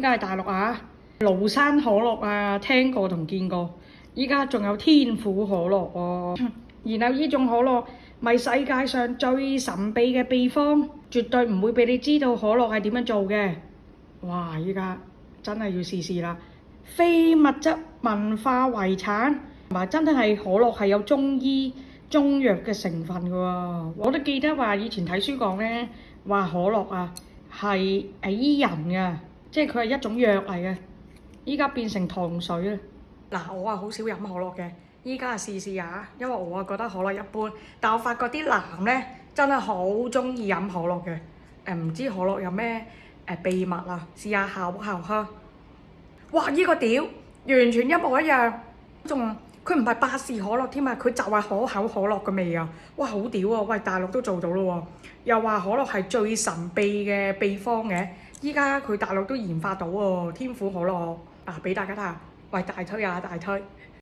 依家係大陸啊，廬山可樂啊，聽過同見過。依家仲有天府可樂喎、然後呢種可樂咪世界上最神秘嘅秘方，絕對唔會俾你知道可樂係點樣做嘅。哇！依家真係要試試啦，非物質文化遺產，同埋真係可樂係有中醫中藥嘅成分㗎喎。我都記得話以前睇書講呢，話可樂啊係醫人㗎，即係佢係一種藥嚟嘅。依家變成糖水啦。嗱，我好少飲可樂嘅，依家試試下，因為我覺得可樂一般，但我發覺啲男呢真係好中意飲可樂嘅。唔知可樂有咩秘密啊？試下效哈。哇！呢個屌完全一模一樣，仲佢唔係百事可樂添啊，佢就係可口可樂嘅味啊！哇，好屌啊！喂，大陸都做到咯喎，又話可樂係最神秘嘅秘方嘅，依家佢大陸都研發到喎，天府可樂。俾大家睇下，喂，大推啊，大推！